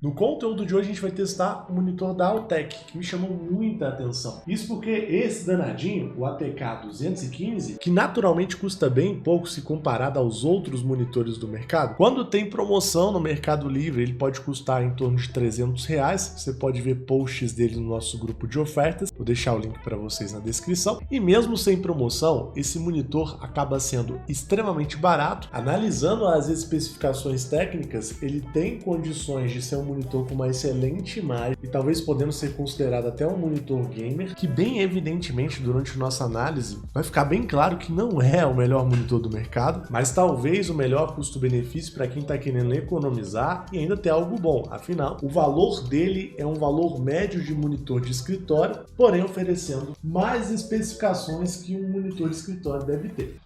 No conteúdo de hoje a gente vai testar o monitor da Altec, que me chamou muita atenção. Isso porque esse danadinho, o ATK 215, que naturalmente custa bem pouco se comparado aos outros monitores do mercado, quando tem promoção no Mercado Livre ele pode custar em torno de R$300. Você pode ver posts dele no nosso grupo de ofertas, vou deixar o link para vocês na descrição. E mesmo sem promoção, esse monitor acaba sendo extremamente barato. Analisando as especificações técnicas, ele tem condições de ser um monitor com uma excelente imagem e talvez podendo ser considerado até um monitor gamer, que bem evidentemente durante nossa análise vai ficar bem claro que não é o melhor monitor do mercado, mas talvez o melhor custo-benefício para quem está querendo economizar e ainda ter algo bom. Afinal, o valor dele é um valor médio de monitor de escritório, porém oferecendo mais especificações que um monitor de escritório deve ter.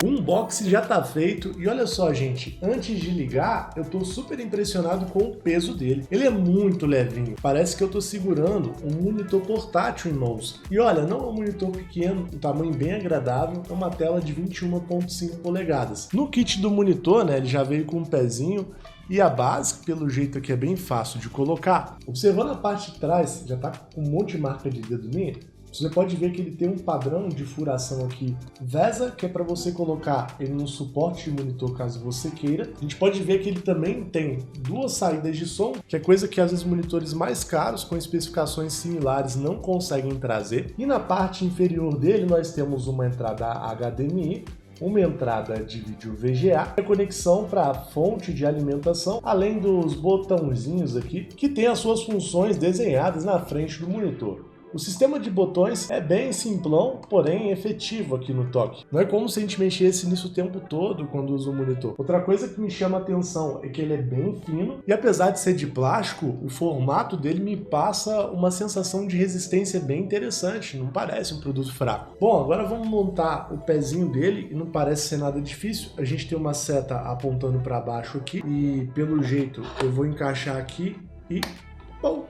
O unboxing já tá feito e olha só, gente, antes de ligar, eu tô super impressionado com o peso dele. Ele é muito levinho, parece que eu tô segurando um monitor portátil em mãos. E olha, não é um monitor pequeno, um tamanho bem agradável, é uma tela de 21,5 polegadas. No kit do monitor, né, ele já veio com um pezinho e a base, pelo jeito aqui, é bem fácil de colocar. Observando a parte de trás, já tá com um monte de marca de dedo minha. Você pode ver que ele tem um padrão de furação aqui VESA, que é para você colocar ele no suporte de monitor caso você queira. A gente pode ver que ele também tem duas saídas de som, que é coisa que às vezes monitores mais caros com especificações similares não conseguem trazer. E na parte inferior dele nós temos uma entrada HDMI, uma entrada de vídeo VGA, a conexão para a fonte de alimentação, além dos botãozinhos aqui, que tem as suas funções desenhadas na frente do monitor. O sistema de botões é bem simplão, porém efetivo aqui no toque. Não é como se a gente mexesse nisso o tempo todo quando usa o monitor. Outra coisa que me chama a atenção é que ele é bem fino e apesar de ser de plástico, o formato dele me passa uma sensação de resistência bem interessante, não parece um produto fraco. Bom, agora vamos montar o pezinho dele e não parece ser nada difícil. A gente tem uma seta apontando para baixo aqui e pelo jeito eu vou encaixar aqui e... Bom,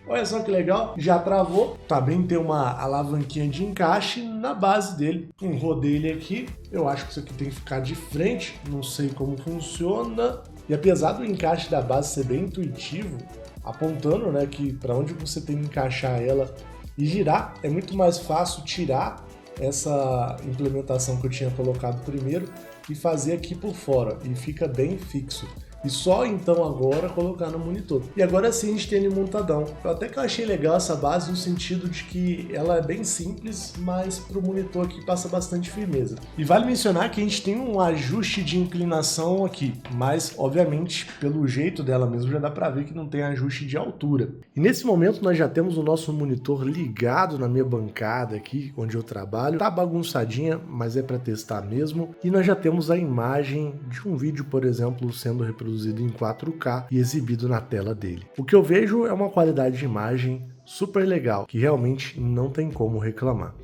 olha só que legal, já travou. Também tem uma alavanquinha de encaixe na base dele. Um rodelho aqui, eu acho que isso aqui tem que ficar de frente, não sei como funciona. E apesar do encaixe da base ser bem intuitivo, apontando, né, que para onde você tem que encaixar ela e girar, é muito mais fácil tirar essa implementação que eu tinha colocado primeiro e fazer aqui por fora, e fica bem fixo. E só então agora colocar no monitor. E agora sim a gente tem ele montadão. Até que eu achei legal essa base no sentido de que ela é bem simples, mas para o monitor aqui passa bastante firmeza. E vale mencionar que a gente tem um ajuste de inclinação aqui, mas obviamente pelo jeito dela mesmo já dá para ver que não tem ajuste de altura. E nesse momento nós já temos o nosso monitor ligado na minha bancada aqui, onde eu trabalho. Tá bagunçadinha, mas é para testar mesmo. E nós já temos a imagem de um vídeo, por exemplo, sendo reproduzido em 4K e exibido na tela dele. O que eu vejo é uma qualidade de imagem super legal, que realmente não tem como reclamar.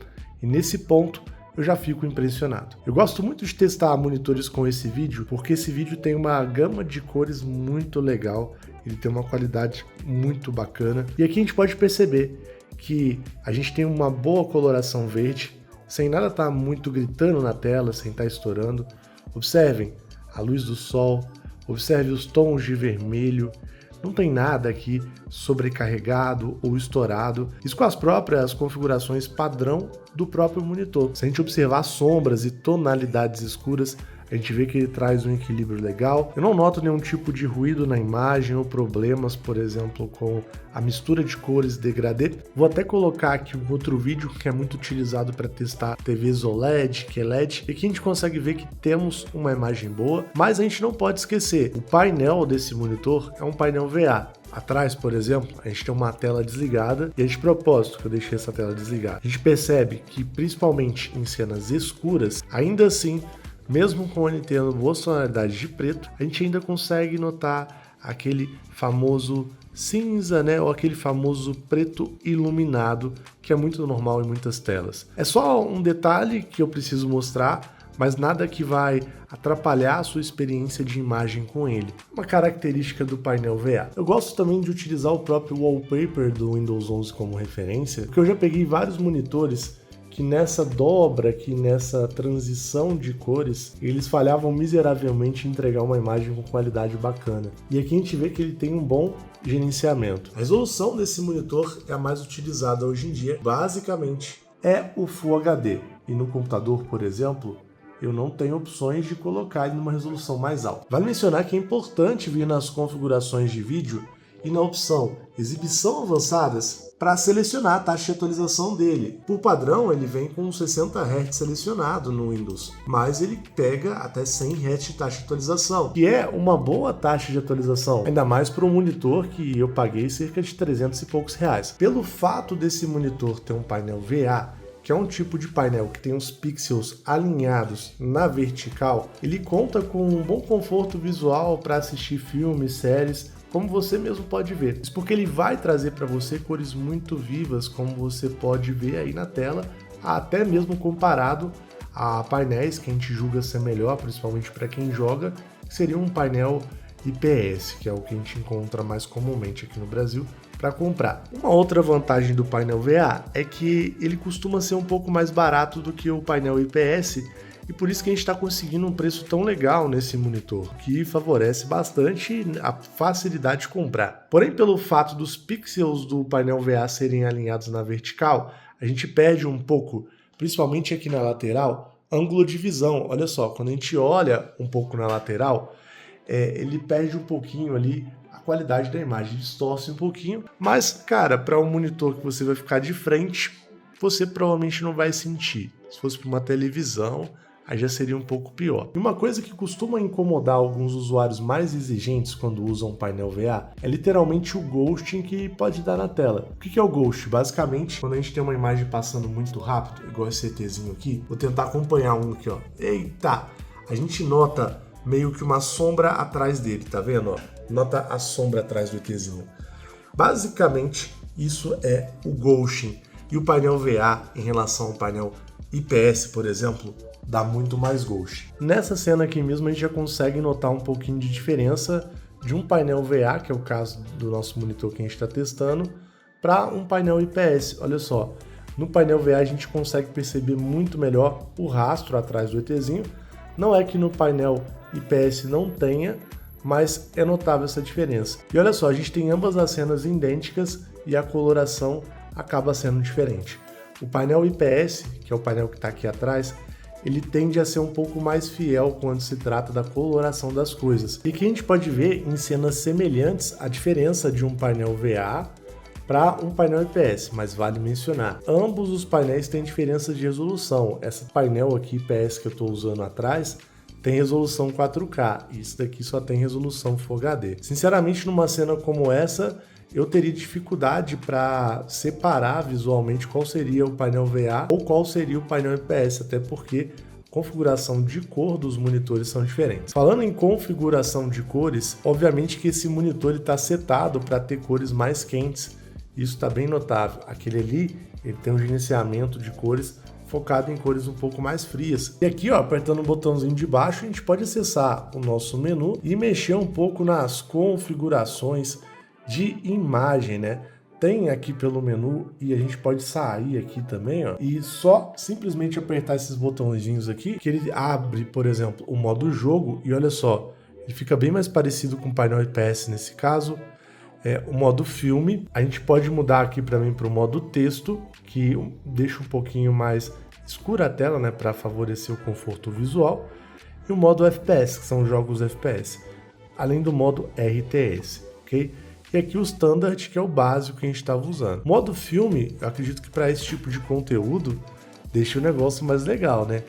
E nesse ponto eu já fico impressionado. Eu gosto muito de testar monitores com esse vídeo, porque esse vídeo tem uma gama de cores muito legal, ele tem uma qualidade muito bacana. E aqui a gente pode perceber que a gente tem uma boa coloração verde, sem nada estar muito gritando na tela, sem estar estourando. Observem a luz do sol, observe os tons de vermelho, não tem nada aqui sobrecarregado ou estourado, isso com as próprias configurações padrão do próprio monitor. Se a gente observar sombras e tonalidades escuras, a gente vê que ele traz um equilíbrio legal. Eu não noto nenhum tipo de ruído na imagem ou problemas, por exemplo, com a mistura de cores degradê. Vou até colocar aqui um outro vídeo que é muito utilizado para testar TVs OLED, que é LED, e aqui a gente consegue ver que temos uma imagem boa, mas a gente não pode esquecer, o painel desse monitor é um painel VA. Atrás, por exemplo, a gente tem uma tela desligada e é de propósito que eu deixei essa tela desligada. A gente percebe que, principalmente em cenas escuras, ainda assim, mesmo com ele tendo boas tonalidades de preto, a gente ainda consegue notar aquele famoso cinza, né, ou aquele famoso preto iluminado, que é muito normal em muitas telas. É só um detalhe que eu preciso mostrar, mas nada que vai atrapalhar a sua experiência de imagem com ele. Uma característica do painel VA. Eu gosto também de utilizar o próprio wallpaper do Windows 11 como referência, porque eu já peguei vários monitores que nessa dobra, que nessa transição de cores, eles falhavam miseravelmente em entregar uma imagem com qualidade bacana. E aqui a gente vê que ele tem um bom gerenciamento. A resolução desse monitor é a mais utilizada hoje em dia, basicamente é o Full HD. E no computador, por exemplo, eu não tenho opções de colocar ele numa resolução mais alta. Vale mencionar que é importante vir nas configurações de vídeo e na opção Exibição Avançadas para selecionar a taxa de atualização dele. Por padrão, ele vem com 60 Hz selecionado no Windows, mas ele pega até 100 Hz de taxa de atualização, que é uma boa taxa de atualização, ainda mais para um monitor que eu paguei cerca de 300 e poucos reais. Pelo fato desse monitor ter um painel VA, que é um tipo de painel que tem os pixels alinhados na vertical, ele conta com um bom conforto visual para assistir filmes, séries, como você mesmo pode ver. Isso porque ele vai trazer para você cores muito vivas, como você pode ver aí na tela, até mesmo comparado a painéis que a gente julga ser melhor, principalmente para quem joga, que seria um painel IPS, que é o que a gente encontra mais comumente aqui no Brasil para comprar. Uma outra vantagem do painel VA é que ele costuma ser um pouco mais barato do que o painel IPS, e por isso que a gente está conseguindo um preço tão legal nesse monitor, que favorece bastante a facilidade de comprar. Porém, pelo fato dos pixels do painel VA serem alinhados na vertical, a gente perde um pouco, principalmente aqui na lateral, ângulo de visão. Olha só, quando a gente olha um pouco na lateral, ele perde um pouquinho ali a qualidade da imagem, distorce um pouquinho, mas, cara, para um monitor que você vai ficar de frente, você provavelmente não vai sentir. Se fosse para uma televisão, aí já seria um pouco pior. E uma coisa que costuma incomodar alguns usuários mais exigentes quando usam um painel VA é literalmente o ghosting que pode dar na tela. O que é o ghost? Basicamente, quando a gente tem uma imagem passando muito rápido, igual esse ETzinho aqui, vou tentar acompanhar um aqui, ó. Eita! A gente nota meio que uma sombra atrás dele, tá vendo? Ó? Nota a sombra atrás do ETzinho. Basicamente, isso é o ghosting. E o painel VA, em relação ao painel IPS, por exemplo, dá muito mais ghost. Nessa cena aqui mesmo a gente já consegue notar um pouquinho de diferença de um painel VA, que é o caso do nosso monitor que a gente está testando, para um painel IPS. Olha só, no painel VA a gente consegue perceber muito melhor o rastro atrás do ETzinho. Não é que no painel IPS não tenha, mas é notável essa diferença. E olha só, a gente tem ambas as cenas idênticas e a coloração acaba sendo diferente. O painel IPS, que é o painel que está aqui atrás, ele tende a ser um pouco mais fiel quando se trata da coloração das coisas. E que a gente pode ver em cenas semelhantes a diferença de um painel VA para um painel IPS, mas vale mencionar, ambos os painéis têm diferença de resolução. Esse painel aqui IPS que eu estou usando atrás tem resolução 4K, e isso daqui só tem resolução Full HD. Sinceramente, numa cena como essa, eu teria dificuldade para separar visualmente qual seria o painel VA ou qual seria o painel IPS, até porque a configuração de cor dos monitores são diferentes. Falando em configuração de cores, obviamente que esse monitor está setado para ter cores mais quentes, isso está bem notável. Aquele ali, ele tem um gerenciamento de cores focado em cores um pouco mais frias. E aqui, ó, apertando o botãozinho de baixo, a gente pode acessar o nosso menu e mexer um pouco nas configurações de imagem, né? Tem aqui pelo menu e a gente pode sair aqui também, ó, e só simplesmente apertar esses botõezinhos aqui que ele abre, por exemplo, o modo jogo, e olha só, ele fica bem mais parecido com o painel IPS nesse caso. O modo filme, a gente pode mudar aqui para mim para o modo texto, que deixa um pouquinho mais escura a tela, né, para favorecer o conforto visual, e o modo FPS, que são jogos FPS, além do modo RTS, ok? E aqui o Standard, que é o básico que a gente estava usando. Modo filme, eu acredito que para esse tipo de conteúdo deixa o negócio mais legal, né?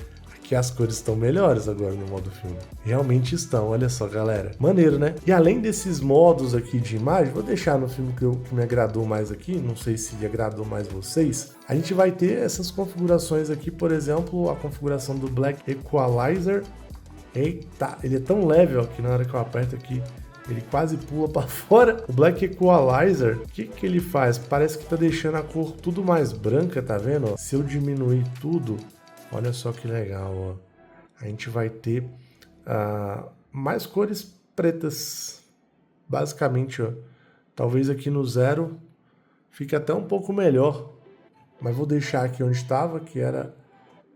Que as cores estão melhores agora no modo filme. Realmente estão, olha só, galera. Maneiro, né? E além desses modos aqui de imagem, vou deixar no filme que me agradou mais aqui, não sei se agradou mais vocês, a gente vai ter essas configurações aqui, por exemplo, a configuração do Black Equalizer. Eita, ele é tão leve, ó, que na hora que eu aperto aqui, ele quase pula para fora. O Black Equalizer, o que ele faz? Parece que tá deixando a cor tudo mais branca, tá vendo? Ó? Se eu diminuir tudo, olha só que legal, ó. a gente vai ter mais cores pretas, basicamente, ó. Talvez aqui no 0 fique até um pouco melhor, mas vou deixar aqui onde estava, que era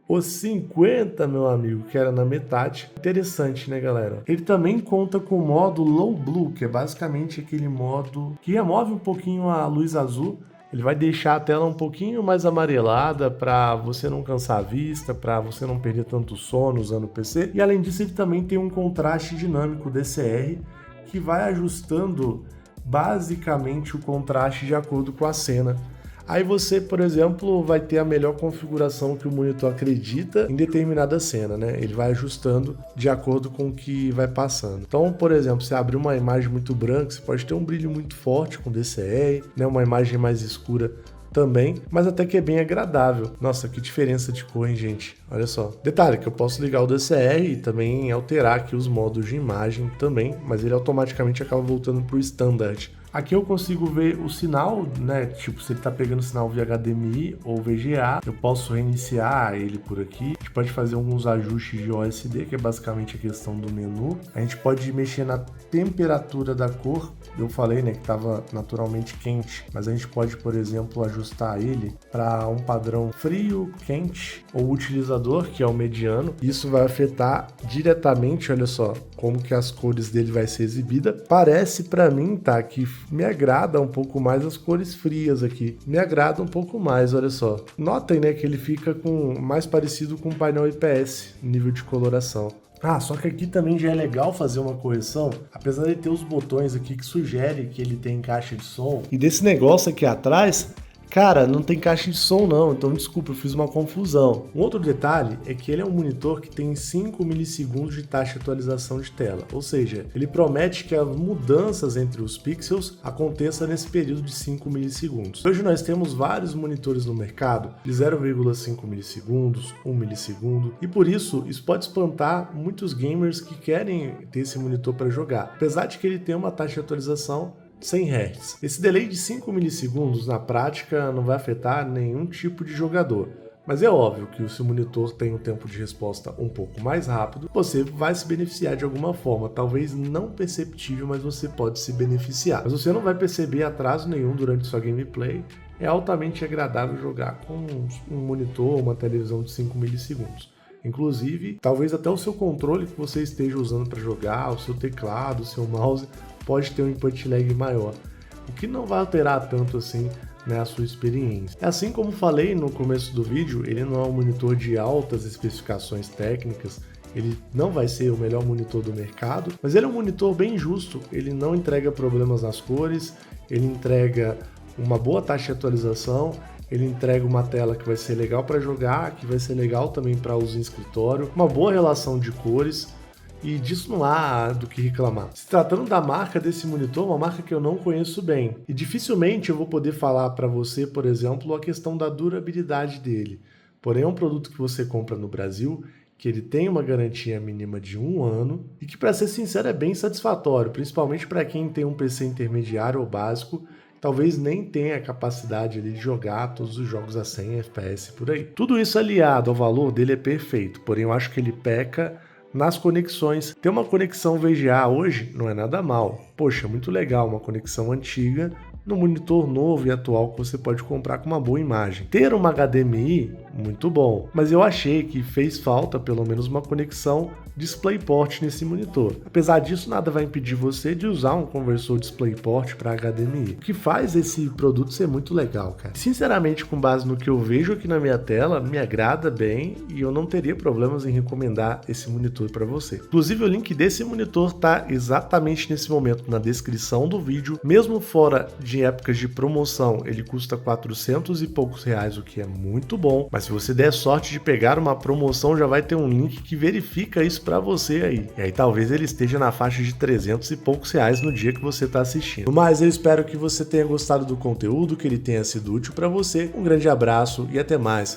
os 50, meu amigo, que era na metade. Interessante, né, galera? Ele também conta com o modo Low Blue, que é basicamente aquele modo que remove um pouquinho a luz azul. Ele vai deixar a tela um pouquinho mais amarelada para você não cansar a vista, para você não perder tanto sono usando o PC. E além disso, ele também tem um contraste dinâmico DCR que vai ajustando basicamente o contraste de acordo com a cena. Aí você, por exemplo, vai ter a melhor configuração que o monitor acredita em determinada cena, né? Ele vai ajustando de acordo com o que vai passando. Então, por exemplo, você abrir uma imagem muito branca, você pode ter um brilho muito forte com DCR, né? Uma imagem mais escura também, mas até que é bem agradável. Nossa, que diferença de cor, hein, gente? Olha só. Detalhe que eu posso ligar o DCR e também alterar aqui os modos de imagem também, mas ele automaticamente acaba voltando para o Standard. Aqui eu consigo ver o sinal, né? Tipo, se ele tá pegando sinal via HDMI ou VGA, eu posso reiniciar ele por aqui. A gente pode fazer alguns ajustes de OSD, que é basicamente a questão do menu. A gente pode mexer na temperatura da cor. Eu falei, né, que estava naturalmente quente, mas a gente pode, por exemplo, ajustar ele para um padrão frio, quente ou utilizador, que é o mediano. Isso vai afetar diretamente, olha só, como que as cores dele vai ser exibida. Parece para mim, tá, que me agrada um pouco mais as cores frias aqui. Me agrada um pouco mais, olha só. Notem, né, que ele fica mais parecido com o painel IPS, nível de coloração. Só que aqui também já é legal fazer uma correção, apesar de ter os botões aqui que sugere que ele tem caixa de som. E desse negócio aqui atrás, cara, não tem caixa de som não, então desculpa, eu fiz uma confusão. Um outro detalhe é que ele é um monitor que tem 5 milissegundos de taxa de atualização de tela, ou seja, ele promete que as mudanças entre os pixels aconteçam nesse período de 5 milissegundos. Hoje nós temos vários monitores no mercado de 0,5 milissegundos, 1 milissegundo, e por isso pode espantar muitos gamers que querem ter esse monitor para jogar, apesar de que ele tem uma taxa de atualização 100 Hz. Esse delay de 5 milissegundos na prática não vai afetar nenhum tipo de jogador, mas é óbvio que se o monitor tem um tempo de resposta um pouco mais rápido, você vai se beneficiar de alguma forma, talvez não perceptível, mas você pode se beneficiar. Mas você não vai perceber atraso nenhum durante sua gameplay. É altamente agradável jogar com um monitor ou uma televisão de 5 milissegundos. Inclusive, talvez até o seu controle que você esteja usando para jogar, o seu teclado, o seu mouse, pode ter um input lag maior, o que não vai alterar tanto assim, né, a sua experiência. Assim como falei no começo do vídeo, ele não é um monitor de altas especificações técnicas, ele não vai ser o melhor monitor do mercado, mas ele é um monitor bem justo, ele não entrega problemas nas cores, ele entrega uma boa taxa de atualização, ele entrega uma tela que vai ser legal para jogar, que vai ser legal também para uso em escritório, uma boa relação de cores, e disso não há do que reclamar. Se tratando da marca desse monitor, uma marca que eu não conheço bem, e dificilmente eu vou poder falar para você, por exemplo, a questão da durabilidade dele. Porém, é um produto que você compra no Brasil, que ele tem uma garantia mínima de 1 ano, e que, para ser sincero, é bem satisfatório, principalmente para quem tem um PC intermediário ou básico, talvez nem tenha a capacidade ali de jogar todos os jogos a 100 FPS por aí. Tudo isso aliado ao valor dele é perfeito, porém eu acho que ele peca nas conexões. Ter uma conexão VGA hoje não é nada mal. Poxa, muito legal uma conexão antiga no monitor novo e atual que você pode comprar com uma boa imagem. Ter uma HDMI, muito bom, mas eu achei que fez falta pelo menos uma conexão DisplayPort nesse monitor. Apesar disso, nada vai impedir você de usar um conversor DisplayPort para HDMI, o que faz esse produto ser muito legal, cara. Sinceramente, com base no que eu vejo aqui na minha tela, me agrada bem e eu não teria problemas em recomendar esse monitor para você. Inclusive, o link desse monitor tá exatamente nesse momento na descrição do vídeo. Mesmo fora de épocas de promoção, ele custa 400 e poucos reais, o que é muito bom, mas se você der sorte de pegar uma promoção, já vai ter um link que verifica isso para você aí. E aí talvez ele esteja na faixa de 300 e poucos reais no dia que você está assistindo. Mas eu espero que você tenha gostado do conteúdo, que ele tenha sido útil para você. Um grande abraço e até mais.